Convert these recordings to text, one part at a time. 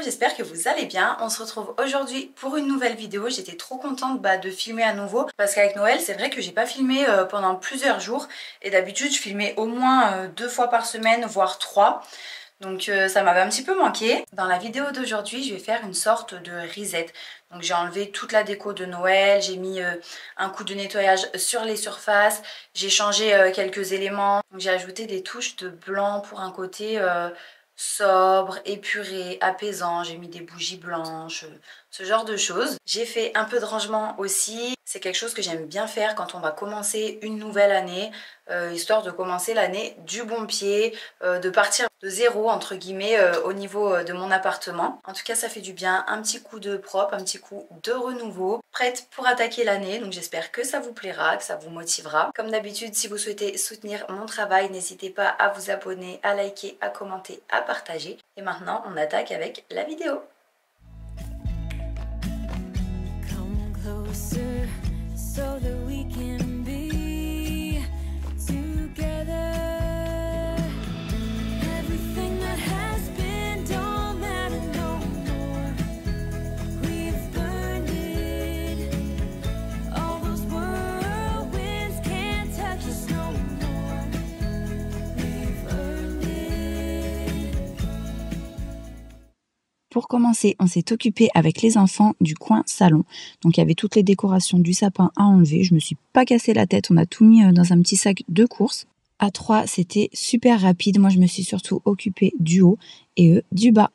j'espère que vous allez bien. On se retrouve aujourd'hui pour une nouvelle vidéo. J'étais trop contente de filmer à nouveau parce qu'avec Noël, c'est vrai que j'ai pas filmé pendant plusieurs jours. Et d'habitude, je filmais au moins 2 fois par semaine, voire 3. Donc ça m'avait un petit peu manqué. Dans la vidéo d'aujourd'hui, je vais faire une sorte de reset. Donc j'ai enlevé toute la déco de Noël, j'ai mis un coup de nettoyage sur les surfaces, j'ai changé quelques éléments. J'ai ajouté des touches de blanc pour un côté sobre, épuré, apaisant. J'ai mis des bougies blanches, ce genre de choses. J'ai fait un peu de rangement aussi. C'est quelque chose que j'aime bien faire quand on va commencer une nouvelle année, histoire de commencer l'année du bon pied, de partir de zéro entre guillemets au niveau de mon appartement. En tout cas, ça fait du bien, un petit coup de propre, un petit coup de renouveau, prête pour attaquer l'année. Donc j'espère que ça vous plaira, que ça vous motivera. Comme d'habitude, si vous souhaitez soutenir mon travail, n'hésitez pas à vous abonner, à liker, à commenter, à partager. Et maintenant, on attaque avec la vidéo. So that we can be together. Everything that has been don't matter no more. We've burned it. All those whirlwinds can't touch us no more. We've earned it. Pour commencer, on s'est occupé avec les enfants du coin salon. Donc il y avait toutes les décorations du sapin à enlever. Je me suis pas cassé la tête, on a tout mis dans un petit sac de course. À 3, c'était super rapide. Moi, je me suis surtout occupée du haut et eux du bas.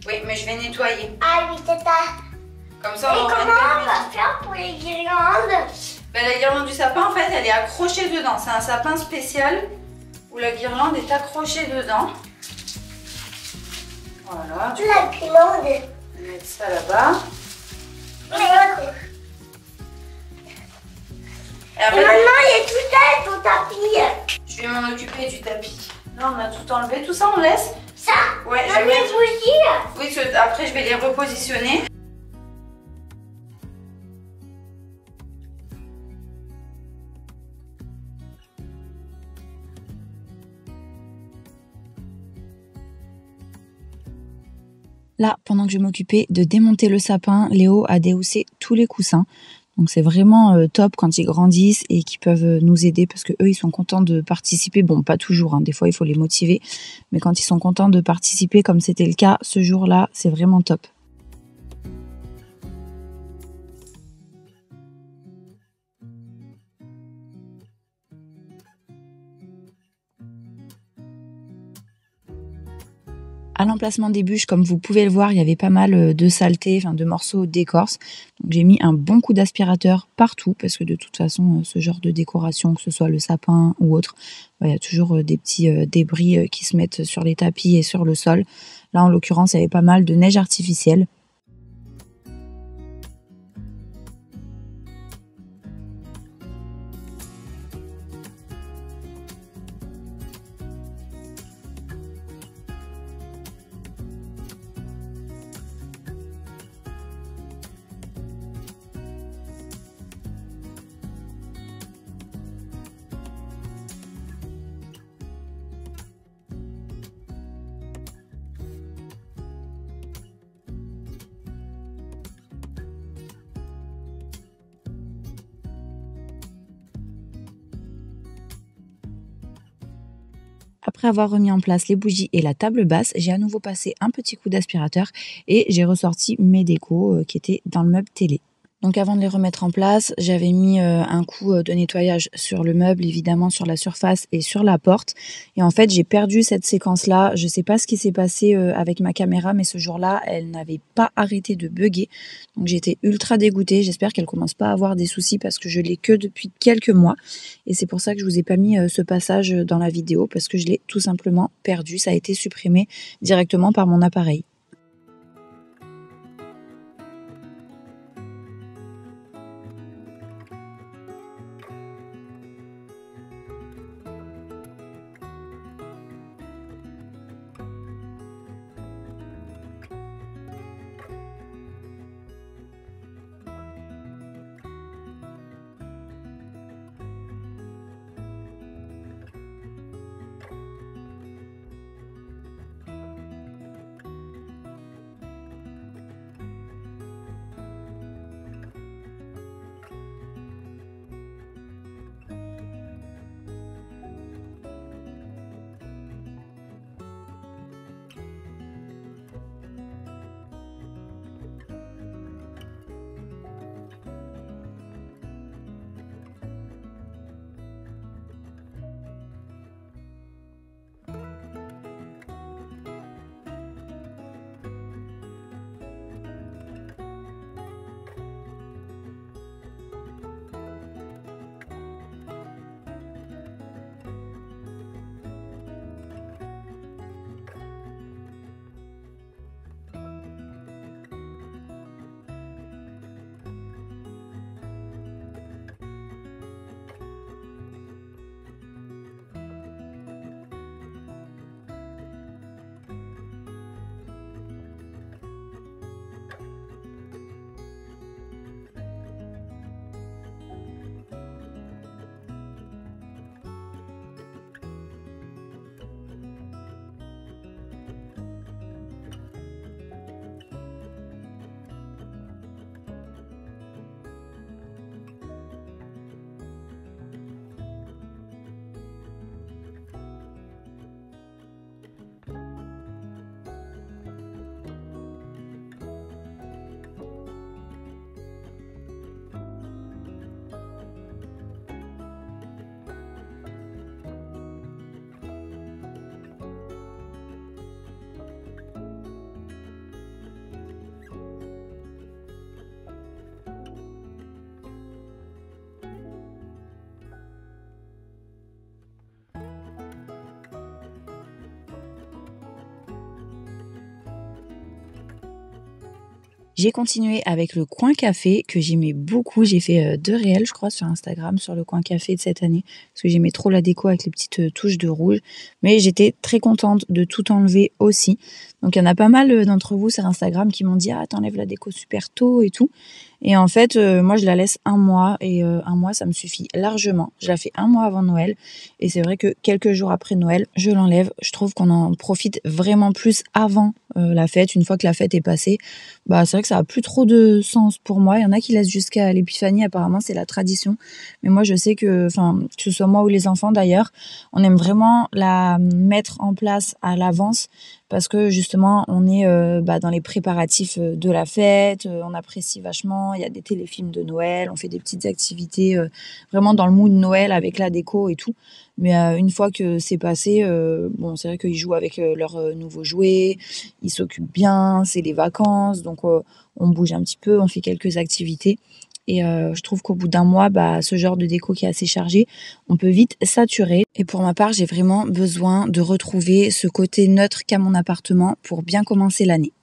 Oui, mais je vais nettoyer. Ah oui, tata. Comme ça, et comment on va faire pour les guirlandes? La guirlande du sapin, en fait, elle est accrochée dedans. C'est un sapin spécial où la guirlande est accrochée dedans. Voilà. La guirlande. Je vais mettre ça là-bas. Et maintenant, il est tout seul, ton tapis. Je vais m'en occuper du tapis. Là, on a tout enlevé. Tout ça, on laisse. Ça? Ouais, je vais mettre... Oui, après, je vais les repositionner. Là, pendant que je m'occupais de démonter le sapin, Léo a déhoussé tous les coussins. Donc c'est vraiment top quand ils grandissent et qu'ils peuvent nous aider parce que eux ils sont contents de participer. Bon, pas toujours, hein, des fois il faut les motiver, mais quand ils sont contents de participer comme c'était le cas ce jour-là, c'est vraiment top. À l'emplacement des bûches, comme vous pouvez le voir, il y avait pas mal de saleté, de morceaux d'écorce. Donc j'ai mis un bon coup d'aspirateur partout parce que de toute façon, ce genre de décoration, que ce soit le sapin ou autre, il y a toujours des petits débris qui se mettent sur les tapis et sur le sol. Là, en l'occurrence, il y avait pas mal de neige artificielle. Après avoir remis en place les bougies et la table basse, j'ai à nouveau passé un petit coup d'aspirateur et j'ai ressorti mes décos qui étaient dans le meuble télé. Donc avant de les remettre en place, j'avais mis un coup de nettoyage sur le meuble, évidemment sur la surface et sur la porte. Et en fait, j'ai perdu cette séquence-là. Je ne sais pas ce qui s'est passé avec ma caméra, mais ce jour-là, elle n'avait pas arrêté de bugger. Donc j'étais ultra dégoûtée. J'espère qu'elle commence pas à avoir des soucis parce que je l'ai que depuis quelques mois. Et c'est pour ça que je vous ai pas mis ce passage dans la vidéo parce que je l'ai tout simplement perdu. Ça a été supprimé directement par mon appareil. J'ai continué avec le coin café que j'aimais beaucoup. J'ai fait 2 réels, je crois, sur Instagram, sur le coin café de cette année, parce que j'aimais trop la déco avec les petites touches de rouge. Mais j'étais très contente de tout enlever aussi. Donc il y en a pas mal d'entre vous sur Instagram qui m'ont dit « Ah, t'enlèves la déco super tôt et tout ». Et en fait, moi, je la laisse 1 mois et 1 mois, ça me suffit largement. Je la fais 1 mois avant Noël et c'est vrai que quelques jours après Noël, je l'enlève. Je trouve qu'on en profite vraiment plus avant la fête. Une fois que la fête est passée, bah, c'est vrai que ça a plus trop de sens pour moi. Il y en a qui laissent jusqu'à l'épiphanie, apparemment, c'est la tradition. Mais moi, je sais que, enfin, que ce soit moi ou les enfants d'ailleurs, on aime vraiment la mettre en place à l'avance parce que justement, on est dans les préparatifs de la fête, on apprécie vachement, il y a des téléfilms de Noël, on fait des petites activités vraiment dans le mood Noël avec la déco et tout. Mais une fois que c'est passé, bon, c'est vrai qu'ils jouent avec leurs nouveaux jouets, ils s'occupent bien, c'est les vacances, donc on bouge un petit peu, on fait quelques activités. Et je trouve qu'au bout d'1 mois, bah, ce genre de déco qui est assez chargé, on peut vite saturer. Et pour ma part, j'ai vraiment besoin de retrouver ce côté neutre qu'a mon appartement pour bien commencer l'année.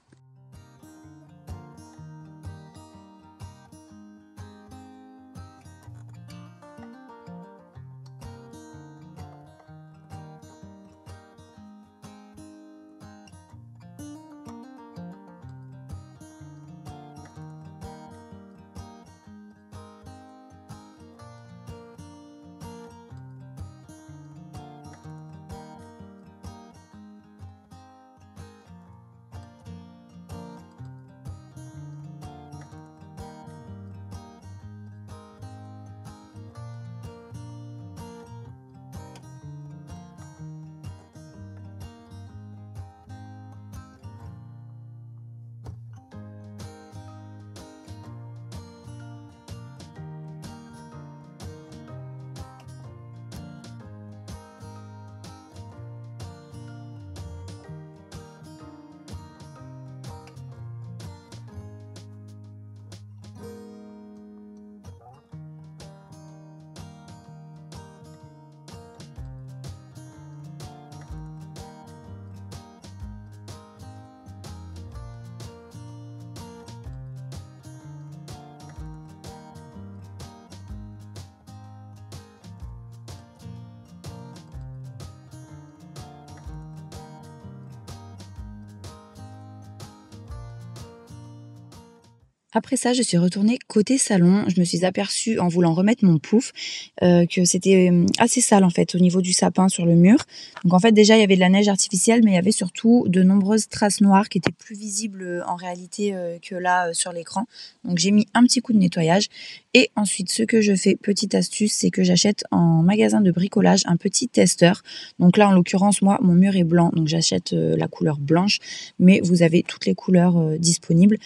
Après ça, je suis retournée côté salon. Je me suis aperçue en voulant remettre mon pouf que c'était assez sale en fait au niveau du sapin sur le mur. Donc en fait déjà il y avait de la neige artificielle, mais il y avait surtout de nombreuses traces noires qui étaient plus visibles en réalité que là sur l'écran. Donc j'ai mis un petit coup de nettoyage. Et ensuite ce que je fais, petite astuce, c'est que j'achète en magasin de bricolage un petit testeur. Donc là en l'occurrence moi mon mur est blanc, donc j'achète la couleur blanche, mais vous avez toutes les couleurs disponibles.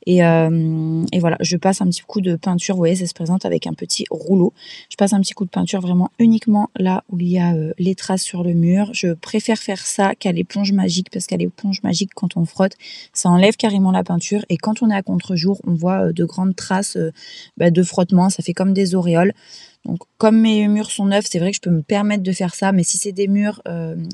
Et voilà, je passe un petit coup de peinture, vous voyez, ça se présente avec un petit rouleau. Je passe un petit coup de peinture vraiment uniquement là où il y a les traces sur le mur. Je préfère faire ça qu'à l'éponge magique, parce qu'à l'éponge magique, quand on frotte, ça enlève carrément la peinture. Et quand on est à contre-jour, on voit de grandes traces de frottement, ça fait comme des auréoles. Donc, comme mes murs sont neufs, c'est vrai que je peux me permettre de faire ça. Mais si c'est des murs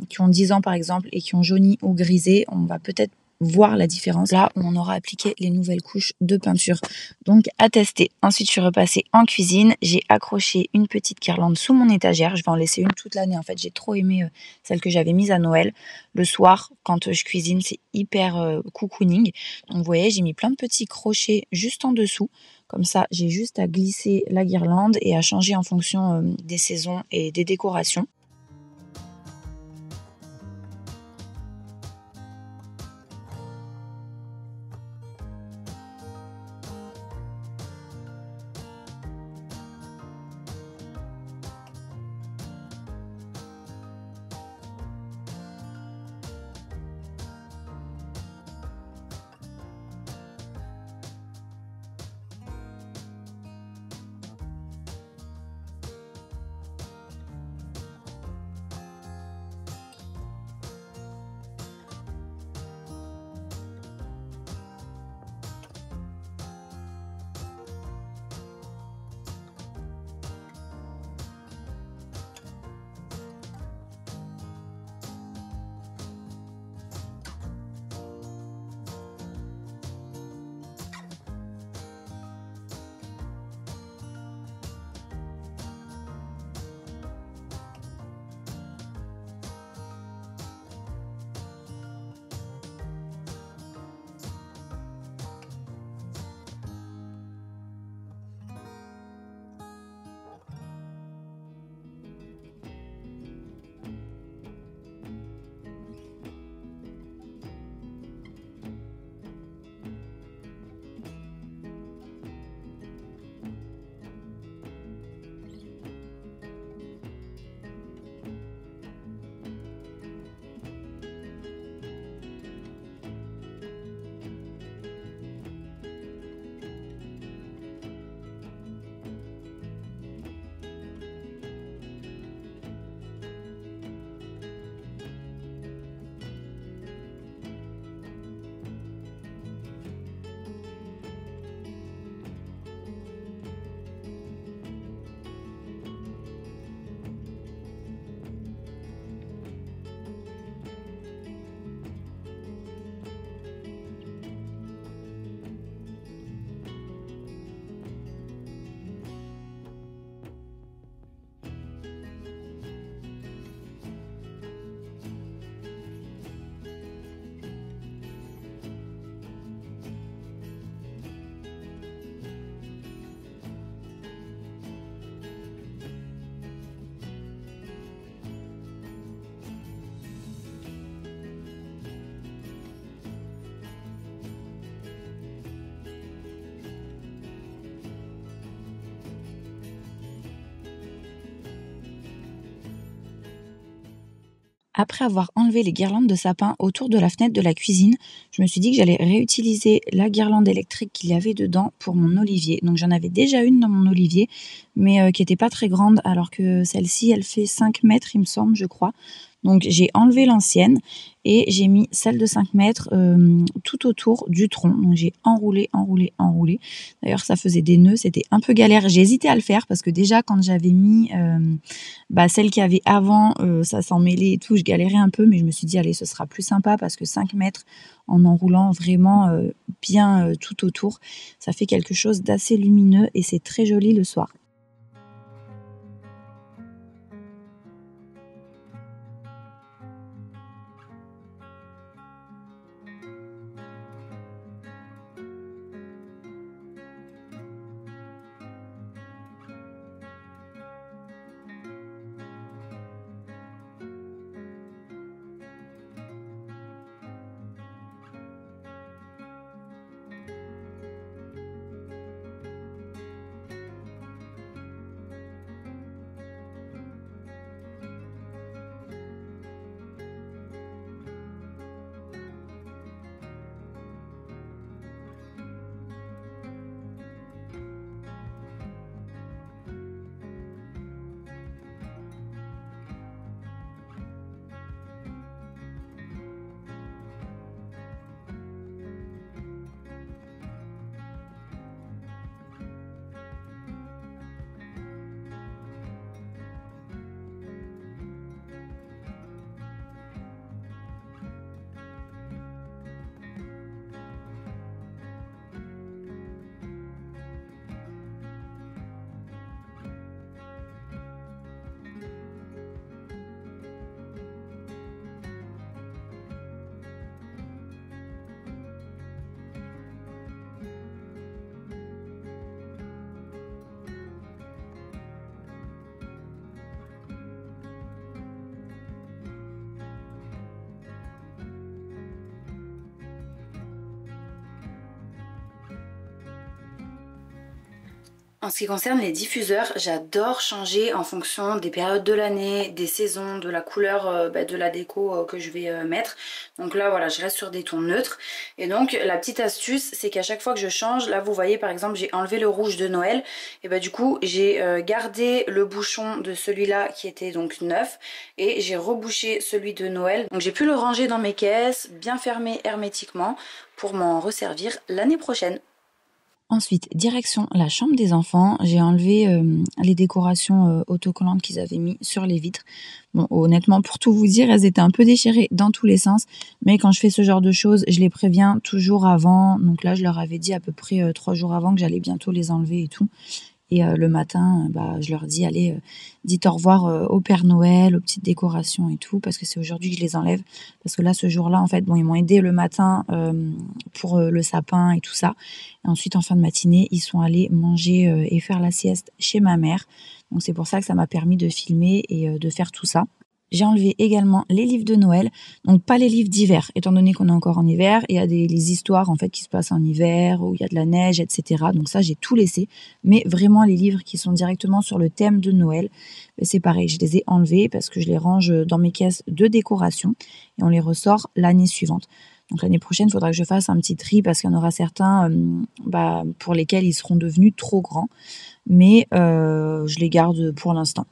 qui ont 10 ans, par exemple, et qui ont jauni ou grisé, on va peut-être voir la différence là où on aura appliqué les nouvelles couches de peinture. Donc à tester. Ensuite je suis repassée en cuisine, j'ai accroché une petite guirlande sous mon étagère, je vais en laisser une toute l'année en fait, j'ai trop aimé celle que j'avais mise à Noël. Le soir quand je cuisine c'est hyper cocooning. Donc vous voyez j'ai mis plein de petits crochets juste en dessous, comme ça j'ai juste à glisser la guirlande et à changer en fonction des saisons et des décorations. Après avoir enlevé les guirlandes de sapin autour de la fenêtre de la cuisine, je me suis dit que j'allais réutiliser la guirlande électrique qu'il y avait dedans pour mon olivier. Donc j'en avais déjà une dans mon olivier, mais qui n'était pas très grande, alors que celle-ci, elle fait 5 mètres, il me semble, je crois. Donc j'ai enlevé l'ancienne et j'ai mis celle de 5 mètres tout autour du tronc. Donc j'ai enroulé. D'ailleurs ça faisait des nœuds, c'était un peu galère. J'ai hésité à le faire parce que déjà quand j'avais mis celle qu'il y avait avant, ça s'en mêlait et tout, je galérais un peu, mais je me suis dit allez ce sera plus sympa parce que 5 mètres en enroulant vraiment bien tout autour, ça fait quelque chose d'assez lumineux et c'est très joli le soir. En ce qui concerne les diffuseurs, j'adore changer en fonction des périodes de l'année, des saisons, de la couleur de la déco que je vais mettre. Donc là voilà, je reste sur des tons neutres. Et donc la petite astuce, c'est qu'à chaque fois que je change, là vous voyez par exemple j'ai enlevé le rouge de Noël. Et bah du coup j'ai gardé le bouchon de celui-là qui était donc neuf. Et j'ai rebouché celui de Noël. Donc j'ai pu le ranger dans mes caisses, bien fermé hermétiquement pour m'en resservir l'année prochaine. Ensuite, direction la chambre des enfants. J'ai enlevé les décorations autocollantes qu'ils avaient mis sur les vitres. Bon, honnêtement, pour tout vous dire, elles étaient un peu déchirées dans tous les sens. Mais quand je fais ce genre de choses, je les préviens toujours avant. Donc là, je leur avais dit à peu près 3 jours avant que j'allais bientôt les enlever et tout. Et le matin, je leur dis, allez, dites au revoir au Père Noël, aux petites décorations et tout, parce que c'est aujourd'hui que je les enlève. Parce que là, ce jour-là, en fait, bon, ils m'ont aidé le matin pour le sapin et tout ça. Et ensuite, en fin de matinée, ils sont allés manger et faire la sieste chez ma mère. Donc c'est pour ça que ça m'a permis de filmer et de faire tout ça. J'ai enlevé également les livres de Noël, donc pas les livres d'hiver, étant donné qu'on est encore en hiver. Il y a les histoires en fait qui se passent en hiver, où il y a de la neige, etc. Donc ça, j'ai tout laissé. Mais vraiment, les livres qui sont directement sur le thème de Noël, c'est pareil, je les ai enlevés parce que je les range dans mes caisses de décoration et on les ressort l'année suivante. Donc l'année prochaine, il faudra que je fasse un petit tri parce qu'il y en aura certains pour lesquels ils seront devenus trop grands. Mais je les garde pour l'instant.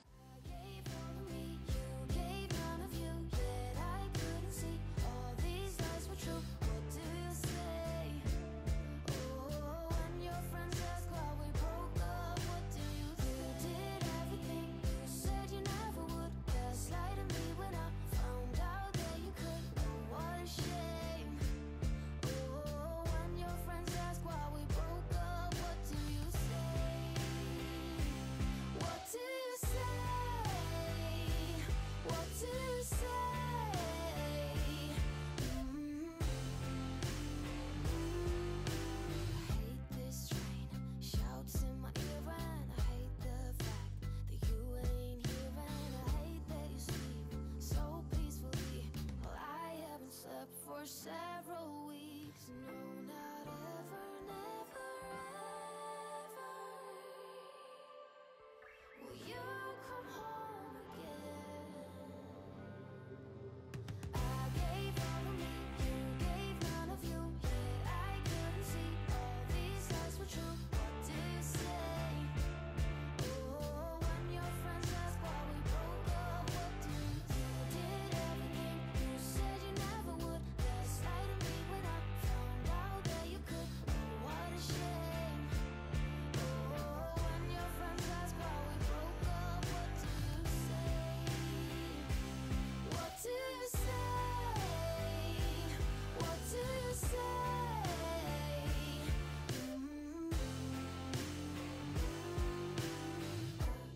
Several weeks, no, not ever, never, ever. Will you come home again? I gave all of me, you gave none of you. Yet I couldn't see all these lies were true. What do you say? Oh, when your friends ask why we broke up, what do you say? Did everything you said you never would. Gaslighting me when I found out that you could. Oh, what a shame. Oh, when your friends ask why we broke up, what do you say? What do you say? What do you say? I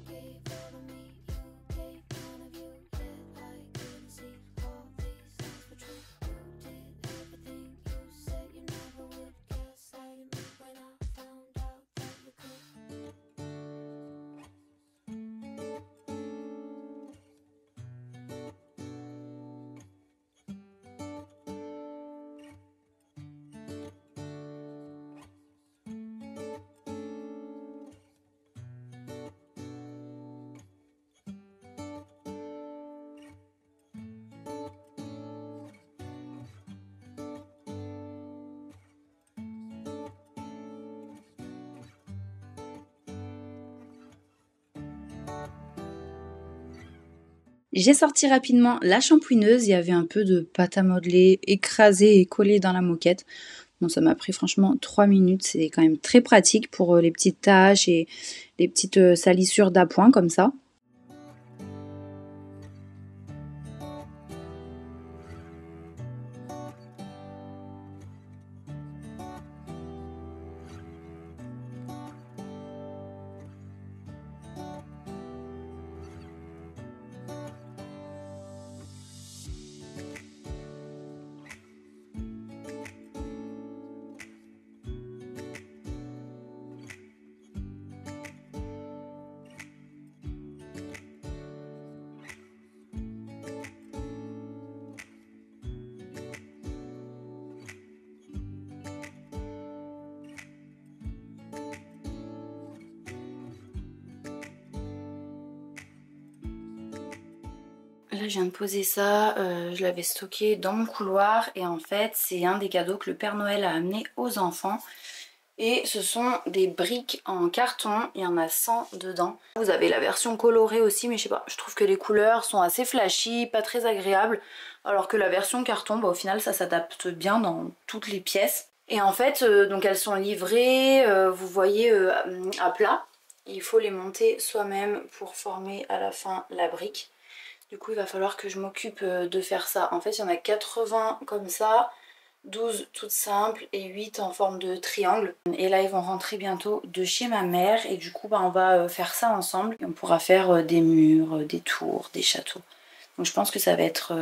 gave all of me, you gave none of you. Yet I couldn't see all these lies were true. You did everything you said you never would. Gaslighting me when I found out that you could. J'ai sorti rapidement la shampouineuse, il y avait un peu de pâte à modeler écrasée et collée dans la moquette. Bon, ça m'a pris franchement 3 minutes, c'est quand même très pratique pour les petites taches et les petites salissures d'appoint comme ça. Là, je viens de poser ça, je l'avais stocké dans mon couloir et en fait, c'est un des cadeaux que le Père Noël a amené aux enfants. Et ce sont des briques en carton, il y en a 100 dedans. Vous avez la version colorée aussi, mais je sais pas, je trouve que les couleurs sont assez flashy, pas très agréables. Alors que la version carton, bah, au final, ça s'adapte bien dans toutes les pièces. Et en fait, donc elles sont livrées, vous voyez, à plat. Il faut les monter soi-même pour former à la fin la brique. Du coup, il va falloir que je m'occupe de faire ça. En fait, il y en a 80 comme ça, 12 toutes simples et 8 en forme de triangle. Et là, ils vont rentrer bientôt de chez ma mère. Et du coup, bah, on va faire ça ensemble. Et on pourra faire des murs, des tours, des châteaux. Donc je pense que ça va être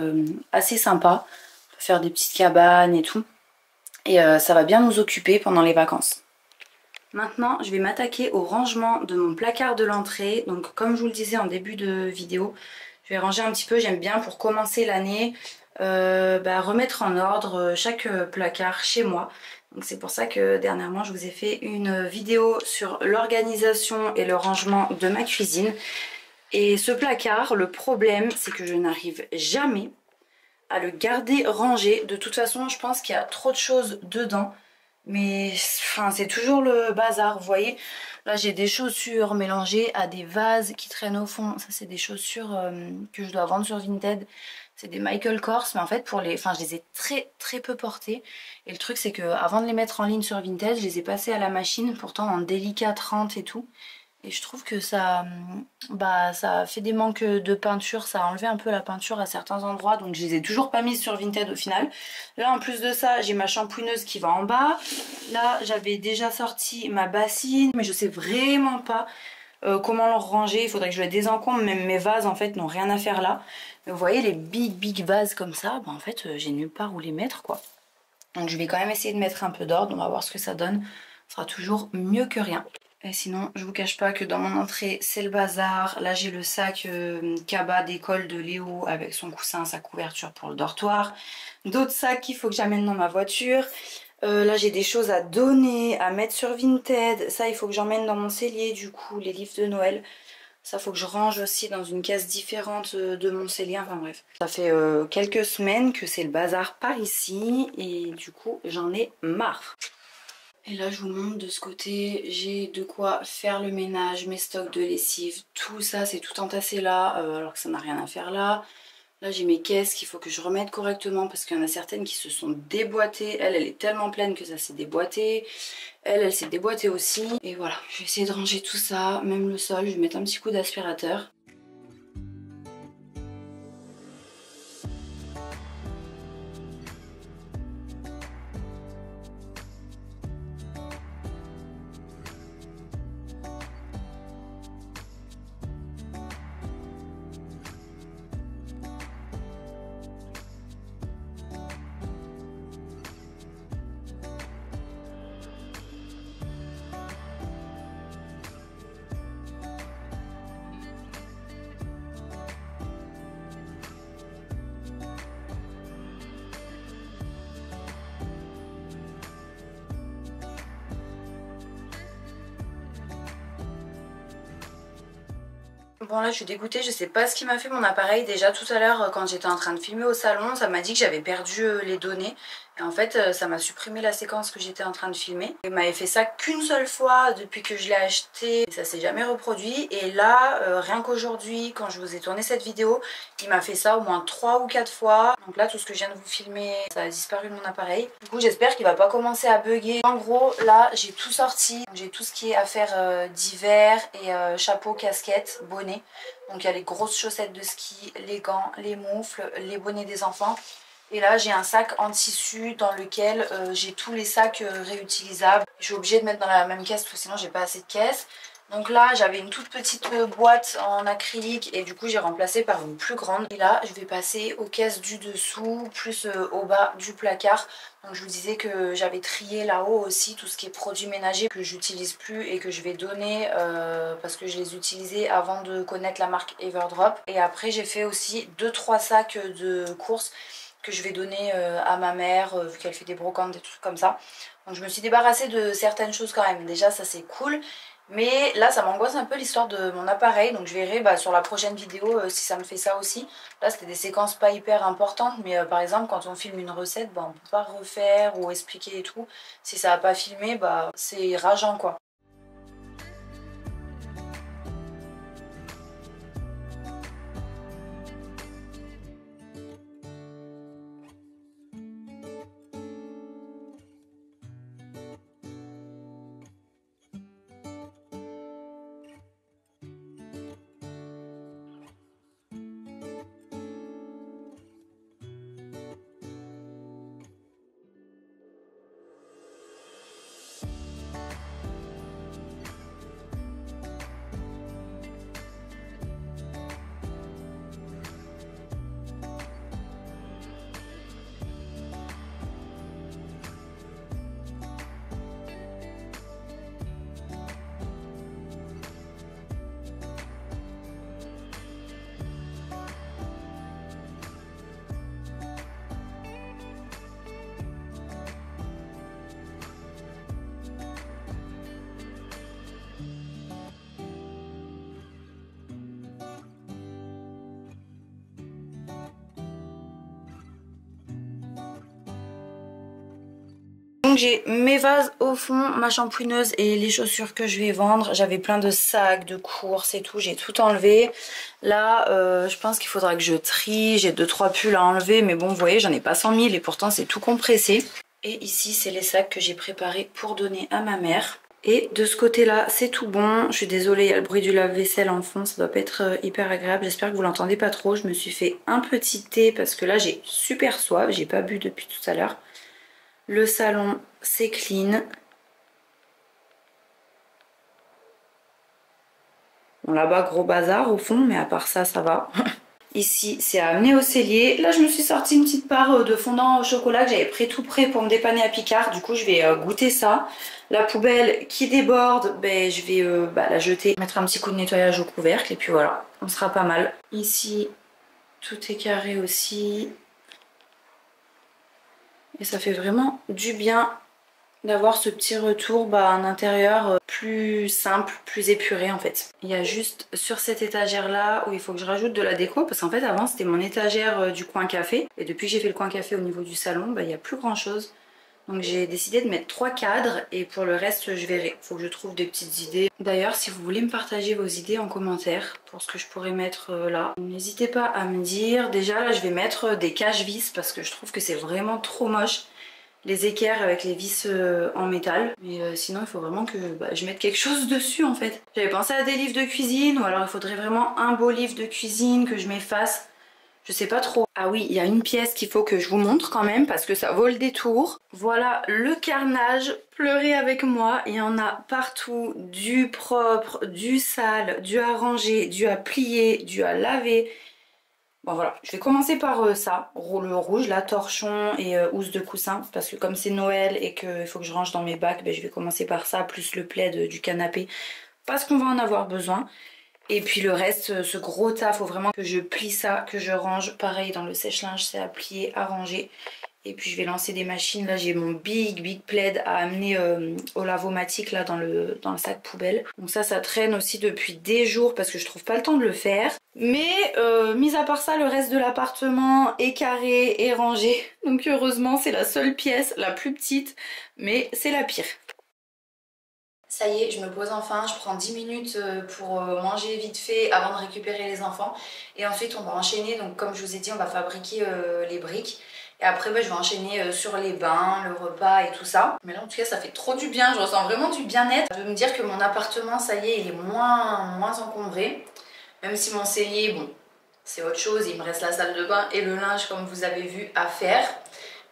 assez sympa. On peut faire des petites cabanes et tout. Et ça va bien nous occuper pendant les vacances. Maintenant, je vais m'attaquer au rangement de mon placard de l'entrée. Donc comme je vous le disais en début de vidéo, je vais ranger un petit peu, j'aime bien pour commencer l'année, remettre en ordre chaque placard chez moi. Donc c'est pour ça que dernièrement je vous ai fait une vidéo sur l'organisation et le rangement de ma cuisine. Et ce placard, le problème c'est que je n'arrive jamais à le garder rangé. De toute façon je pense qu'il y a trop de choses dedans. Mais enfin, c'est toujours le bazar, vous voyez. Là j'ai des chaussures mélangées à des vases qui traînent au fond. Ça c'est des chaussures que je dois vendre sur Vinted. C'est des Michael Kors, mais en fait pour les, enfin je les ai très peu portées. Et le truc c'est que avant de les mettre en ligne sur Vinted, je les ai passées à la machine, pourtant en délicat 30 et tout. Et je trouve que ça fait des manques de peinture, ça a enlevé un peu la peinture à certains endroits, donc je les ai toujours pas mises sur Vinted au final. Là en plus de ça, j'ai ma shampooineuse qui va en bas. Là j'avais déjà sorti ma bassine, mais je sais vraiment pas comment leur ranger. Il faudrait que je les désencombre, même mes vases en fait n'ont rien à faire là. Mais vous voyez les big vases comme ça, en fait j'ai nulle part où les mettre quoi. Donc je vais quand même essayer de mettre un peu d'ordre, on va voir ce que ça donne. Ce sera toujours mieux que rien. Et sinon, je vous cache pas que dans mon entrée, c'est le bazar. Là, j'ai le sac cabas d'école de Léo avec son coussin, sa couverture pour le dortoir. D'autres sacs qu'il faut que j'amène dans ma voiture. Là, j'ai des choses à donner, à mettre sur Vinted. Ça, il faut que j'emmène dans mon cellier, du coup, les livres de Noël. Ça, faut que je range aussi dans une caisse différente de mon cellier. Enfin bref. Ça fait quelques semaines que c'est le bazar par ici. Et du coup, j'en ai marre. Et là je vous montre de ce côté, j'ai de quoi faire le ménage, mes stocks de lessive, tout ça c'est tout entassé là, alors que ça n'a rien à faire là. Là j'ai mes caisses qu'il faut que je remette correctement parce qu'il y en a certaines qui se sont déboîtées. Elle est tellement pleine que ça s'est déboîté. Elle s'est déboîtée aussi. Et voilà, je vais essayer de ranger tout ça, même le sol, je vais mettre un petit coup d'aspirateur. Bon là je suis dégoûtée, je sais pas ce qui m'a fait mon appareil. Déjà tout à l'heure quand j'étais en train de filmer au salon, ça m'a dit que j'avais perdu les données. Et en fait ça m'a supprimé la séquence que j'étais en train de filmer. Il m'avait fait ça qu'une seule fois depuis que je l'ai acheté. Ça s'est jamais reproduit. Et là rien qu'aujourd'hui quand je vous ai tourné cette vidéo, il m'a fait ça au moins 3 ou 4 fois. Donc là tout ce que je viens de vous filmer, ça a disparu de mon appareil. Du coup j'espère qu'il va pas commencer à bugger. En gros là j'ai tout sorti. J'ai tout ce qui est affaires d'hiver et chapeau, casquette, bonnet. Donc il y a les grosses chaussettes de ski, les gants, les moufles, les bonnets des enfants. Et là j'ai un sac en tissu dans lequel j'ai tous les sacs réutilisables. Je suis obligée de mettre dans la même caisse parce que sinon j'ai pas assez de caisse. Donc là j'avais une toute petite boîte en acrylique et du coup j'ai remplacé par une plus grande. Et là je vais passer aux caisses du dessous plus au bas du placard. Donc je vous disais que j'avais trié là-haut aussi tout ce qui est produits ménagers que j'utilise plus et que je vais donner parce que je les utilisais avant de connaître la marque Everdrop. Et après j'ai fait aussi 2-3 sacs de courses que je vais donner à ma mère vu qu'elle fait des brocantes, des trucs comme ça. Donc je me suis débarrassée de certaines choses quand même. Déjà ça c'est cool. Mais là ça m'angoisse un peu l'histoire de mon appareil, donc je verrai sur la prochaine vidéo si ça me fait ça aussi. Là c'était des séquences pas hyper importantes, mais par exemple quand on filme une recette, on peut pas refaire ou expliquer et tout. Si ça a pas filmé, c'est rageant quoi. Donc j'ai mes vases au fond, ma shampooineuse et les chaussures que je vais vendre. J'avais plein de sacs, de courses et tout, j'ai tout enlevé. Là je pense qu'il faudra que je trie, j'ai 2-3 pulls à enlever, mais bon vous voyez j'en ai pas 100 000 et pourtant c'est tout compressé. Et ici c'est les sacs que j'ai préparés pour donner à ma mère. Et de ce côté là c'est tout bon. Je suis désolée, il y a le bruit du lave-vaisselle en fond, ça doit pas être hyper agréable. J'espère que vous l'entendez pas trop. Je me suis fait un petit thé parce que là j'ai super soif, j'ai pas bu depuis tout à l'heure. Le salon, c'est clean. Bon, là-bas, gros bazar au fond, mais à part ça, ça va. Ici, c'est à amener au cellier. Là, je me suis sorti une petite part de fondant au chocolat que j'avais pris tout prêt pour me dépanner à Picard. Du coup, je vais goûter ça. La poubelle qui déborde, je vais la jeter. Mettre un petit coup de nettoyage au couvercle et puis voilà, on sera pas mal. Ici, tout est carré aussi. Et ça fait vraiment du bien d'avoir ce petit retour un intérieur plus simple, plus épuré en fait. Il y a juste sur cette étagère là où il faut que je rajoute de la déco parce qu'en fait avant c'était mon étagère du coin café et depuis que j'ai fait le coin café au niveau du salon, il n'y a plus grand chose. Donc j'ai décidé de mettre 3 cadres et pour le reste je verrai. Faut que je trouve des petites idées. D'ailleurs si vous voulez me partager vos idées en commentaire pour ce que je pourrais mettre là, n'hésitez pas à me dire. Déjà là je vais mettre des cache-vis parce que je trouve que c'est vraiment trop moche. Les équerres avec les vis en métal. Mais sinon il faut vraiment que je mette quelque chose dessus en fait. J'avais pensé à des livres de cuisine ou alors il faudrait vraiment un beau livre de cuisine que je m'efface. Je sais pas trop. Ah oui, il y a une pièce qu'il faut que je vous montre quand même parce que ça vaut le détour. Voilà le carnage. Pleurez avec moi. Il y en a partout. Du propre, du sale, du à ranger, du à plier, du à laver. Bon voilà, je vais commencer par ça, le rouge, la torchon et housse de coussin. Parce que comme c'est Noël et qu'il faut que je range dans mes bacs, je vais commencer par ça, plus le plaid du canapé. Parce qu'on va en avoir besoin. Et puis le reste, ce gros tas, faut vraiment que je plie ça, que je range. Pareil dans le sèche-linge, c'est à plier, à ranger. Et puis je vais lancer des machines. Là j'ai mon big plaid à amener au lavomatique là dans le sac poubelle. Donc ça traîne aussi depuis des jours parce que je trouve pas le temps de le faire. Mais mis à part ça, le reste de l'appartement est carré et rangé. Donc heureusement c'est la seule pièce, la plus petite, mais c'est la pire. Ça y est, je me pose enfin, je prends 10 minutes pour manger vite fait avant de récupérer les enfants. Et ensuite on va enchaîner, donc comme je vous ai dit, on va fabriquer les briques. Et après je vais enchaîner sur les bains, le repas et tout ça. Mais là en tout cas ça fait trop du bien, je ressens vraiment du bien-être. De me dire que mon appartement, ça y est, il est moins encombré. Même si mon cellier, bon, c'est autre chose, il me reste la salle de bain et le linge comme vous avez vu à faire.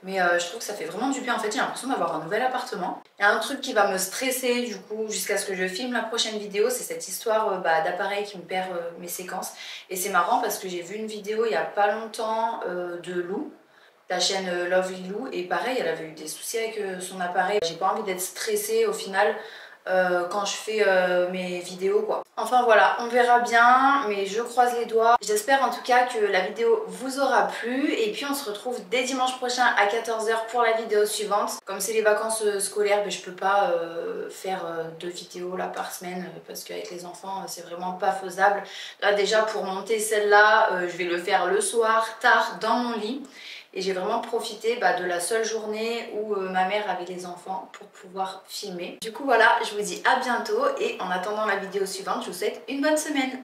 Mais je trouve que ça fait vraiment du bien. En fait j'ai l'impression d'avoir un nouvel appartement. Il y a un truc qui va me stresser du coup jusqu'à ce que je filme la prochaine vidéo. C'est cette histoire d'appareil qui me perd mes séquences. Et c'est marrant parce que j'ai vu une vidéo il n'y a pas longtemps de Lou, la chaîne Lovely Lou. Et pareil elle avait eu des soucis avec son appareil. J'ai pas envie d'être stressée au final quand je fais mes vidéos quoi. Enfin voilà, on verra bien, mais je croise les doigts. J'espère en tout cas que la vidéo vous aura plu et puis on se retrouve dès dimanche prochain à 14 h pour la vidéo suivante. Comme c'est les vacances scolaires, je peux pas faire 2 vidéos là par semaine parce qu'avec les enfants c'est vraiment pas faisable. Là déjà pour monter celle-là, je vais le faire le soir, tard dans mon lit. Et j'ai vraiment profité de la seule journée où ma mère avait les enfants pour pouvoir filmer. Du coup voilà, je vous dis à bientôt et en attendant la vidéo suivante, je vous souhaite une bonne semaine.